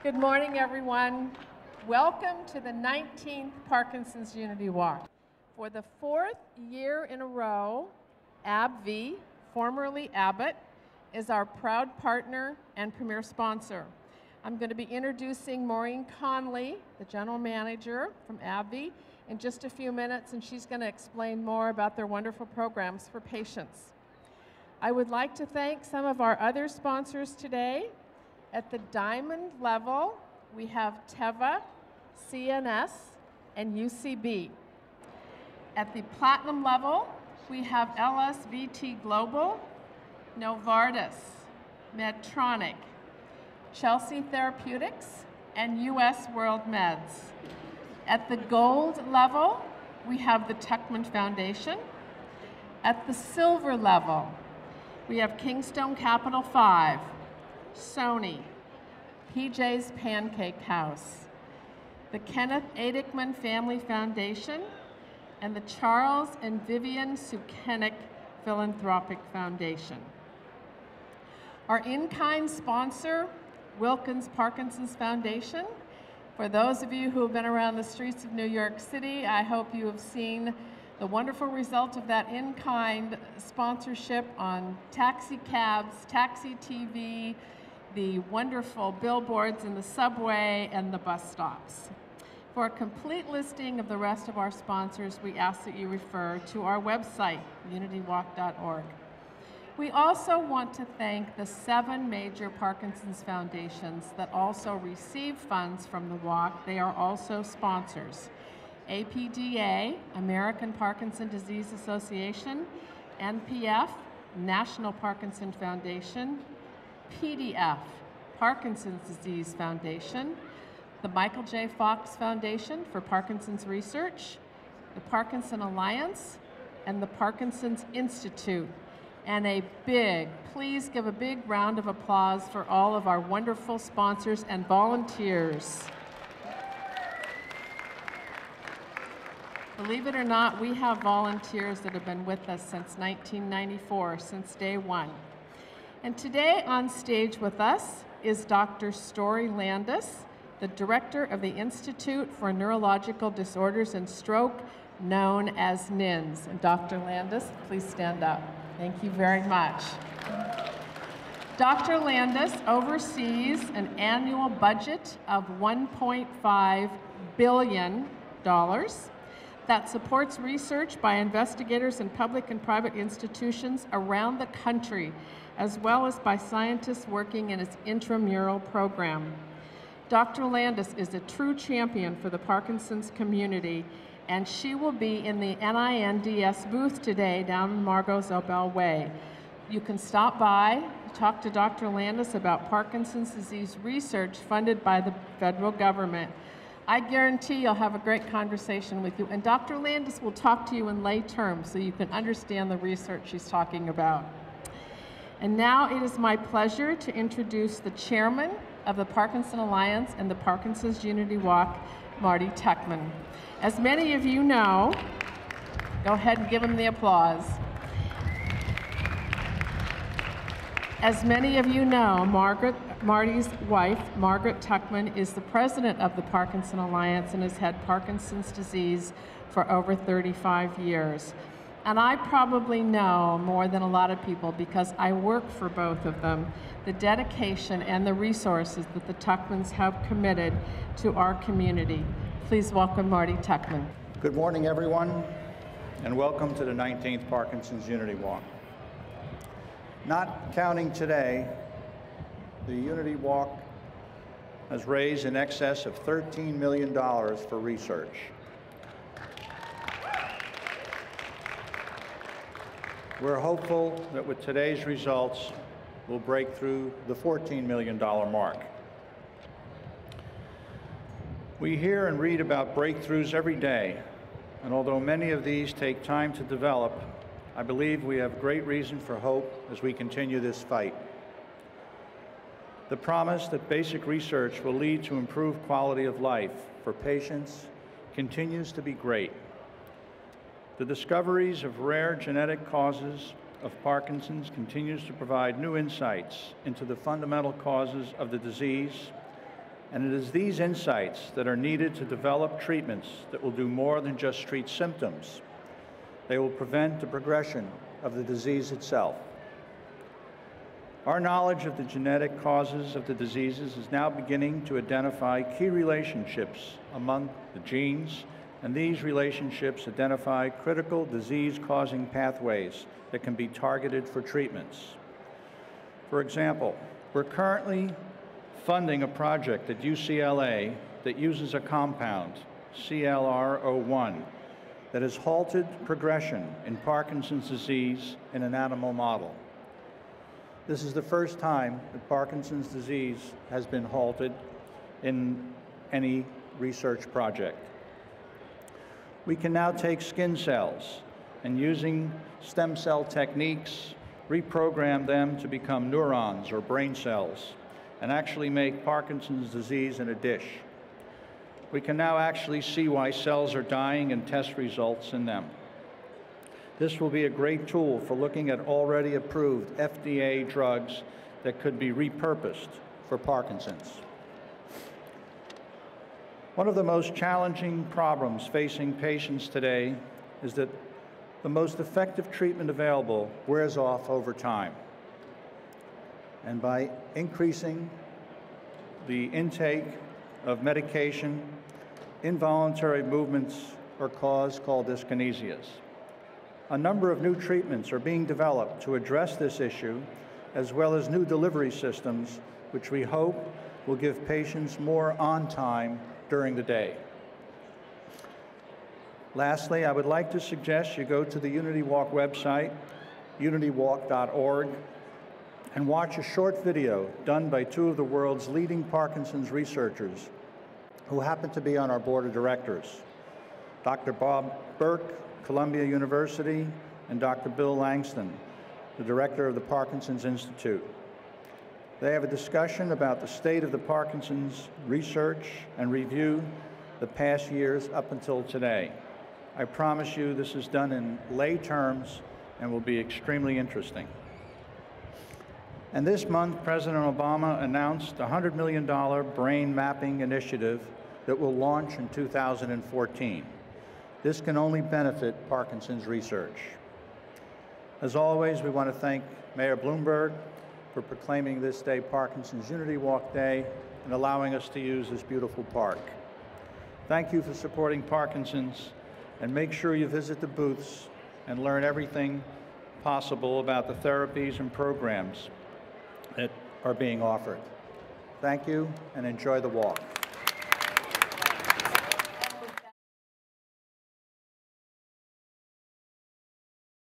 Good morning, everyone. Welcome to the 19th Parkinson's Unity Walk. For the 4th year in a row, AbbVie, formerly Abbott, is our proud partner and premier sponsor. I'm going to be introducing Maureen Conley, the general manager from AbbVie, in just a few minutes, and she's going to explain more about their wonderful programs for patients. I would like to thank some of our other sponsors today. At the diamond level, we have Teva, CNS, and UCB. At the platinum level, we have LSVT Global, Novartis, Medtronic, Chelsea Therapeutics, and US World Meds. At the gold level, we have the Tuchman Foundation. At the silver level, we have Kingstone Capital 5, Sony, PJ's Pancake House, the Kenneth Adickman Family Foundation, and the Charles and Vivian Sukenick Philanthropic Foundation. Our in-kind sponsor, Wilkins Parkinson's Foundation. For those of you who have been around the streets of New York City, I hope you have seen the wonderful result of that in-kind sponsorship on taxi cabs, taxi TV, the wonderful billboards in the subway, and the bus stops. For a complete listing of the rest of our sponsors, we ask that you refer to our website, unitywalk.org. We also want to thank the 7 major Parkinson's foundations that also receive funds from the walk. They are also sponsors. APDA, American Parkinson Disease Association, NPF, National Parkinson Foundation, PDF, Parkinson's Disease Foundation, the Michael J. Fox Foundation for Parkinson's Research, the Parkinson Alliance, and the Parkinson's Institute. And please give a big round of applause for all of our wonderful sponsors and volunteers. Believe it or not, we have volunteers that have been with us since 1994, since day one. And today on stage with us is Dr. Story Landis, the director of the Institute for Neurological Disorders and Stroke, known as NINS. And Dr. Landis, please stand up. Thank you very much. Dr. Landis oversees an annual budget of $1.5 billion that supports research by investigators in public and private institutions around the country, as well as by scientists working in its intramural program. Dr. Landis is a true champion for the Parkinson's community, and she will be in the NINDS booth today down in Margot Zobel Way. You can stop by, talk to Dr. Landis about Parkinson's disease research funded by the federal government. I guarantee you'll have a great conversation with you, and Dr. Landis will talk to you in lay terms so you can understand the research she's talking about. And now it is my pleasure to introduce the chairman of the Parkinson Alliance and the Parkinson's Unity Walk, Marty Tuchman. As many of you know, go ahead and give him the applause. As many of you know, Marty's wife, Margaret Tuchman, is the president of the Parkinson Alliance and has had Parkinson's disease for over 35 years. And I probably know more than a lot of people, because I work for both of them, the dedication and the resources that the Tuchmans have committed to our community. Please welcome Marty Tuchman. Good morning, everyone, and welcome to the 19th Parkinson's Unity Walk. Not counting today, the Unity Walk has raised in excess of $13 million for research. We're hopeful that with today's results, we'll break through the $14 million mark. We hear and read about breakthroughs every day, and although many of these take time to develop, I believe we have great reason for hope as we continue this fight. The promise that basic research will lead to improved quality of life for patients continues to be great. The discoveries of rare genetic causes of Parkinson's continues to provide new insights into the fundamental causes of the disease And it is these insights that are needed to develop treatments that will do more than just treat symptoms. They will prevent the progression of the disease itself. Our knowledge of the genetic causes of the diseases is now beginning to identify key relationships among the genes, and these relationships identify critical disease-causing pathways that can be targeted for treatments. For example, we're currently funding a project at UCLA that uses a compound, CLR01, that has halted progression in Parkinson's disease in an animal model. This is the first time that Parkinson's disease has been halted in any research project. We can now take skin cells and, using stem cell techniques, reprogram them to become neurons or brain cells and actually make Parkinson's disease in a dish. We can now actually see why cells are dying and test results in them. This will be a great tool for looking at already approved FDA drugs that could be repurposed for Parkinson's. One of the most challenging problems facing patients today is that the most effective treatment available wears off over time. And by increasing the intake of medication, involuntary movements are caused called dyskinesias. A number of new treatments are being developed to address this issue, as well as new delivery systems, which we hope will give patients more on time during the day. Lastly, I would like to suggest you go to the Unity Walk website, unitywalk.org, and watch a short video done by two of the world's leading Parkinson's researchers who happen to be on our board of directors, Dr. Bob Burke, Columbia University, and Dr. Bill Langston, the director of the Parkinson's Institute. They have a discussion about the state of the Parkinson's research and review the past years up until today. I promise you this is done in lay terms and will be extremely interesting. And this month, President Obama announced a $100 million brain mapping initiative that will launch in 2014. This can only benefit Parkinson's research. As always, we want to thank Mayor Bloomberg for proclaiming this day Parkinson's Unity Walk Day and allowing us to use this beautiful park. Thank you for supporting Parkinson's, and make sure you visit the booths and learn everything possible about the therapies and programs that are being offered. Thank you, and enjoy the walk.